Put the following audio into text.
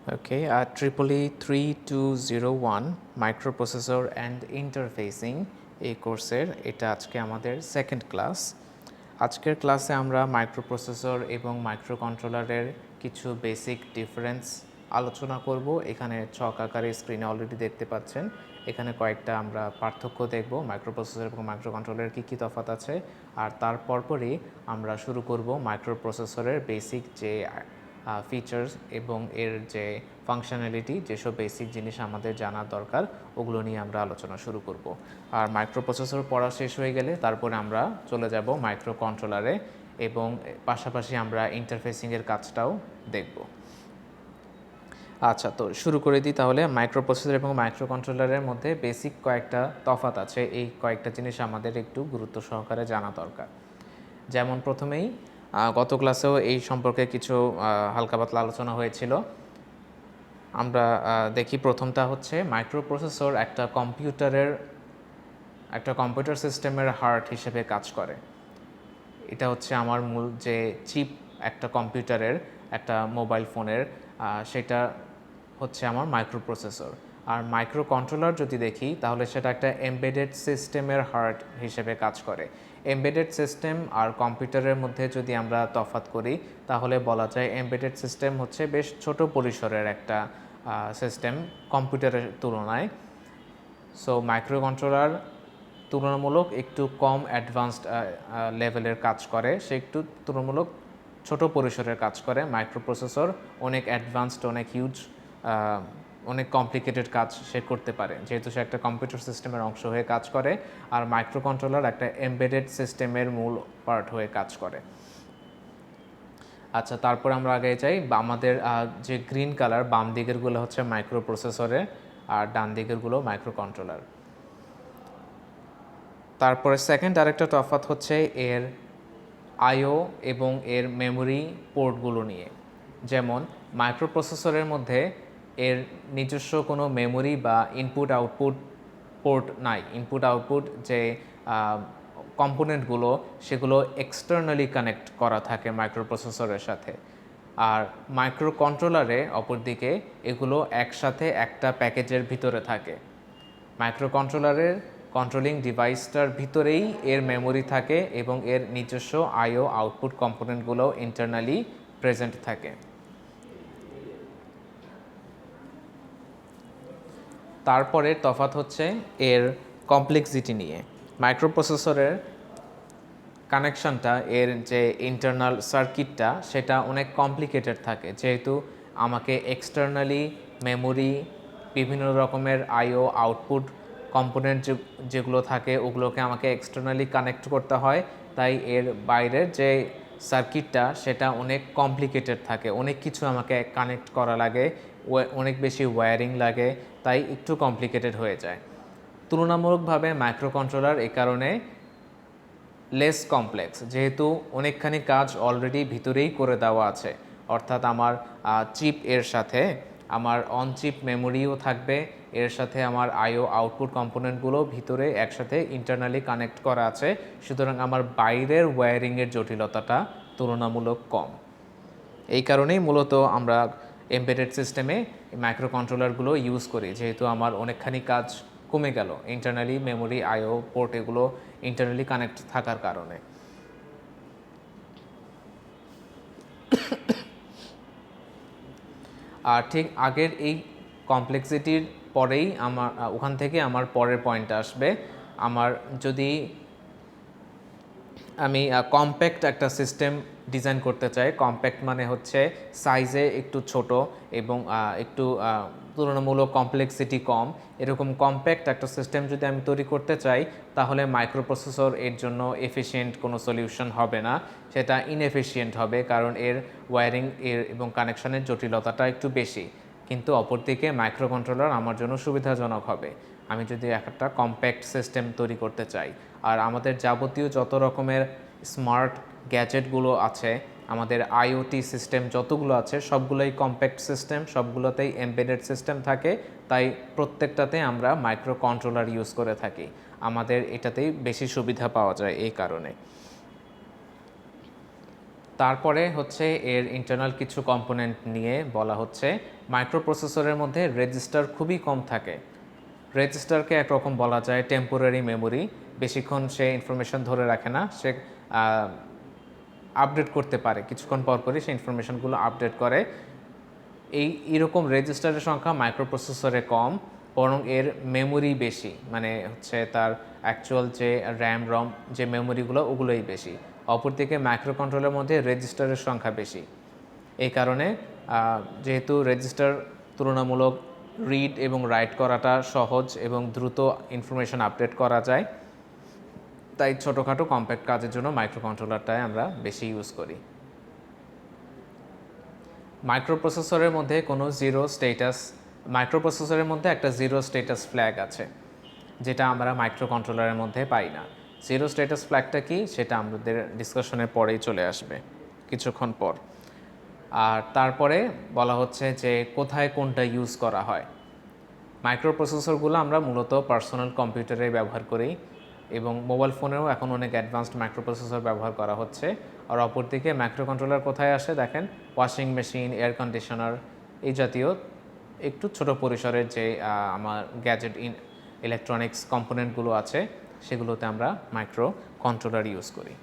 Okay, EEE 3201 Microprocessor and Interfacing এই কোর্সের এটা আজকে আমাদের সেকেন্ড ক্লাস। আজকের ক্লাসে আমরা মাইক্রোপ্রসেসর এবং মাইক্রোকন্ট্রোলারের কিছু বেসিক ডিফারেন্স আলোচনা করব। এখানে ছক আকারে স্ক্রিনে অলরেডি দেখতে পাচ্ছেন। এখানে কয়েকটা আমরা পার্থক্য দেখব, মাইক্রোপ্রসেসর এবং মাইক্রোকন্ট্রোলারের কী কী তফাৎ আছে। আর তার পরপরই আমরা শুরু করব মাইক্রোপ্রসেসরের বেসিক যে ফিচার্স এবং এর যে ফাংশনালিটি, যেসব বেসিক জিনিস আমাদের জানার দরকার ওগুলো নিয়ে আমরা আলোচনা শুরু করব। আর মাইক্রোপ্রসেসর পড়া শেষ হয়ে গেলে তারপরে আমরা চলে যাব মাইক্রো কন্ট্রোলারে এবং পাশাপাশি আমরা ইন্টারফেসিংয়ের কাজটাও দেখব। আচ্ছা, তো শুরু করে দিই তাহলে। মাইক্রোপ্রসেসর এবং মাইক্রো কন্ট্রোলারের মধ্যে বেসিক কয়েকটা তফাৎ আছে, এই কয়েকটা জিনিস আমাদের একটু গুরুত্ব সহকারে জানা দরকার। যেমন প্রথমেই গত ক্লাসেও এই সম্পর্কে কিছু হালকা পাতলা আলোচনা হয়েছিল। আমরা দেখি প্রথমটা হচ্ছে মাইক্রোপ্রসেসর একটা কম্পিউটার সিস্টেমের হার্ট হিসেবে কাজ করে। এটা হচ্ছে আমার মূল যে চিপ একটা কম্পিউটারের, একটা মোবাইল ফোনের, সেটা হচ্ছে আমার মাইক্রোপ্রসেসর। আর মাইক্রো কন্ট্রোলার যদি দেখি তাহলে সেটা একটা এমবেডেড সিস্টেমের হার্ট হিসেবে কাজ করে। এমবেডেড সিস্টেম আর কম্পিউটারের মধ্যে যদি আমরা তফাৎ করি তাহলে বলা যায় এমবেডেড সিস্টেম হচ্ছে বেশ ছোট পরিসরের একটা সিস্টেম কম্পিউটারের তুলনায়। সো মাইক্রো কন্ট্রোলার তুলনামূলক একটু কম অ্যাডভান্সড লেভেলের কাজ করে, সে একটু তুলনামূলক ছোট পরিসরের কাজ করে। মাইক্রোপ্রসেসর অনেক অ্যাডভান্সড, অনেক হিউজ, অনেক কমপ্লিকেটেড কাজ সে করতে পারে, যেহেতু সে একটা কম্পিউটার সিস্টেমের অংশ হয়ে কাজ করে। আর মাইক্রো কন্ট্রোলার একটা এমবেডেড সিস্টেমের মূল পার্ট হয়ে কাজ করে। আচ্ছা, তারপর আমরা আগে যাই। আমাদের যে গ্রিন কালার বাম দিকেরগুলো হচ্ছে মাইক্রোপ্রসেসরের আর ডান দিকেরগুলো মাইক্রো কন্ট্রোলার। তারপরে সেকেন্ড আরেকটা তফাৎ হচ্ছে এর আইও এবং এর মেমোরি পোর্টগুলো নিয়ে। যেমন মাইক্রোপ্রসেসরের মধ্যে এর নিজস্ব কোনো মেমোরি বা ইনপুট আউটপুট পোর্ট নাই। ইনপুট আউটপুট যে কম্পোনেন্টগুলো সেগুলো এক্সটার্নালি কানেক্ট করা থাকে মাইক্রোপ্রসেসরের সাথে। আর মাইক্রো কন্ট্রোলারে অপরদিকে এগুলো একসাথে একটা প্যাকেজের ভিতরে থাকে। মাইক্রো কন্ট্রোলারের কন্ট্রোলিং ডিভাইসটার ভিতরেই এর মেমোরি থাকে এবং এর নিজস্ব আইও আউটপুট কম্পোনেন্টগুলো ইন্টারনালি প্রেজেন্ট থাকে। তারপরে তফাৎ হচ্ছে এর কমপ্লেক্সিটি নিয়ে। মাইক্রোপ্রসেসরের কানেকশনটা, এর যে ইন্টারনাল সার্কিটটা সেটা অনেক কমপ্লিকেটেড থাকে, যেহেতু আমাকে এক্সটার্নালি মেমোরি, বিভিন্ন রকমের আইও আউটপুট কম্পোনেন্ট যেগুলো থাকে ওগুলোকে আমাকে এক্সটার্নালি কানেক্ট করতে হয়। তাই এর বাইরের যে সার্কিটটা সেটা অনেক কমপ্লিকেটেড থাকে, অনেক কিছু আমাকে কানেক্ট করা লাগে, অনেক বেশি ওয়্যারিং লাগে, তাই একটু কমপ্লিকেটেড হয়ে যায়। তুলনামূলকভাবে মাইক্রো কন্ট্রোলার এ কারণে লেস কমপ্লেক্স, যেহেতু অনেকখানি কাজ অলরেডি ভিতরেই করে দেওয়া আছে। অর্থাৎ আমার চিপ এর সাথে আমার অন চিপ মেমোরিও থাকবে, এর সাথে আমার আইও আউটপুট কম্পোনেন্টগুলো ভিতরে একসাথে ইন্টারনালি কানেক্ট করা আছে। সুতরাং আমার বাইরের ওয়্যারিংয়ের জটিলতাটা তুলনামূলক কম। এই কারণেই মূলত আমরা এমবেডেড সিস্টেমে মাইক্রো কন্ট্রোলারগুলো ইউজ করি, যেহেতু আমার অনেকখানি কাজ কমে গেল ইন্টারনালি মেমোরি আইও পোর্ট এগুলো ইন্টারনালি কানেক্ট থাকার কারণে। আর ঠিক আগের এই কমপ্লেক্সিটির পরেই ওখান থেকে আমার পরের পয়েন্টটা আসবে। আমার যদি আমি কম্প্যাক্ট একটা সিস্টেম ডিজাইন করতে চাই, কম্প্যাক্ট মানে হচ্ছে সাইজে একটু ছোট এবং একটু তুলনামূলক কমপ্লেক্সিটি কম, এরকম কম্প্যাক্ট একটা সিস্টেম যদি আমি তৈরি করতে চাই তাহলে মাইক্রোপ্রসেসর এর জন্য এফিশিয়েন্ট কোনো সলিউশন হবে না, সেটা ইনএফিশিয়েন্ট হবে, কারণ এর ওয়্যারিং এবং কানেকশনের জটিলতাটা একটু বেশি। কিন্তু অপরদিকে মাইক্রো কন্ট্রোলার আমার জন্য সুবিধাজনক হবে আমি যদি একটা কম্প্যাক্ট সিস্টেম তৈরি করতে চাই। আর আমাদের যাবতীয় যত রকমের স্মার্ট গ্যাজেটগুলো আছে, আমাদের আইওটি সিস্টেম যতগুলো আছে সবগুলোই কম্প্যাক্ট সিস্টেম, সবগুলোতেই এমবেডেড সিস্টেম থাকে, তাই প্রত্যেকটাতে আমরা মাইক্রো কন্ট্রোলার ইউজ করে থাকি। আমাদের এটাতেই বেশি সুবিধা পাওয়া যায় এই কারণে। তারপরে হচ্ছে এর ইন্টারনাল কিছু কম্পোনেন্ট নিয়ে বলা হচ্ছে। মাইক্রোপ্রসেসরের মধ্যে রেজিস্টার খুবই কম থাকে। রেজিস্টারকে একরকম বলা যায় টেম্পোরারি মেমোরি। বেশিক্ষণ সে ইনফরমেশন ধরে রাখে না, সে আপডেট করতে পারে, কিছুক্ষণ পরপরই সে ইনফরমেশনগুলো আপডেট করে। এইরকম রেজিস্টারের সংখ্যা মাইক্রোপ্রসেসরে কম, বরং এর মেমোরি বেশি, মানে হচ্ছে তার অ্যাকচুয়াল যে র্যাম রম যে মেমোরিগুলো ওগুলোই বেশি। অপরদিকে মাইক্রোকন্ট্রোলের মধ্যে রেজিস্টারের সংখ্যা বেশি। এই কারণে যেহেতু রেজিস্টার তুলনামূলক রিড এবং রাইট করাটা সহজ এবং দ্রুত ইনফরমেশন আপডেট করা যায়, তাই ছোটোখাটো কম্প্যাক্ট কাজের জন্য মাইক্রোকন্ট্রোলারটাই আমরা বেশি ইউজ করি। মাইক্রোপ্রসেসরের মধ্যে কোনো মাইক্রোপ্রসেসরের মধ্যে একটা জিরো স্ট্যাটাস ফ্ল্যাগ আছে, যেটা আমরা মাইক্রোকন্ট্রোলারের মধ্যে পাই না। জিরো স্ট্যাটাস ফ্ল্যাগটা কি সেটা আমাদের ডিসকাশনের পরেই চলে আসবে কিছুক্ষণ পর। আর তারপরে বলা হচ্ছে যে কোথায় কোনটা ইউজ করা হয়। মাইক্রোপ্রসেসরগুলো আমরা মূলত পার্সোনাল কম্পিউটারে ব্যবহার করি, এবং মোবাইল ফোনেও এখন অনেক অ্যাডভান্সড মাইক্রোপ্রসেসর ব্যবহার করা হচ্ছে। আর অপরদিকে মাইক্রোকন্ট্রোলার কোথায় আসে দেখেন, ওয়াশিং মেশিন, এয়ার কন্ডিশনার, এই জাতীয় একটু ছোট পরিসরের যে আমার গ্যাজেট ইলেকট্রনিক্স কম্পোনেন্টগুলো আছে সেগুলোতে আমরা মাইক্রো কন্ট্রোলার ইউজ করি।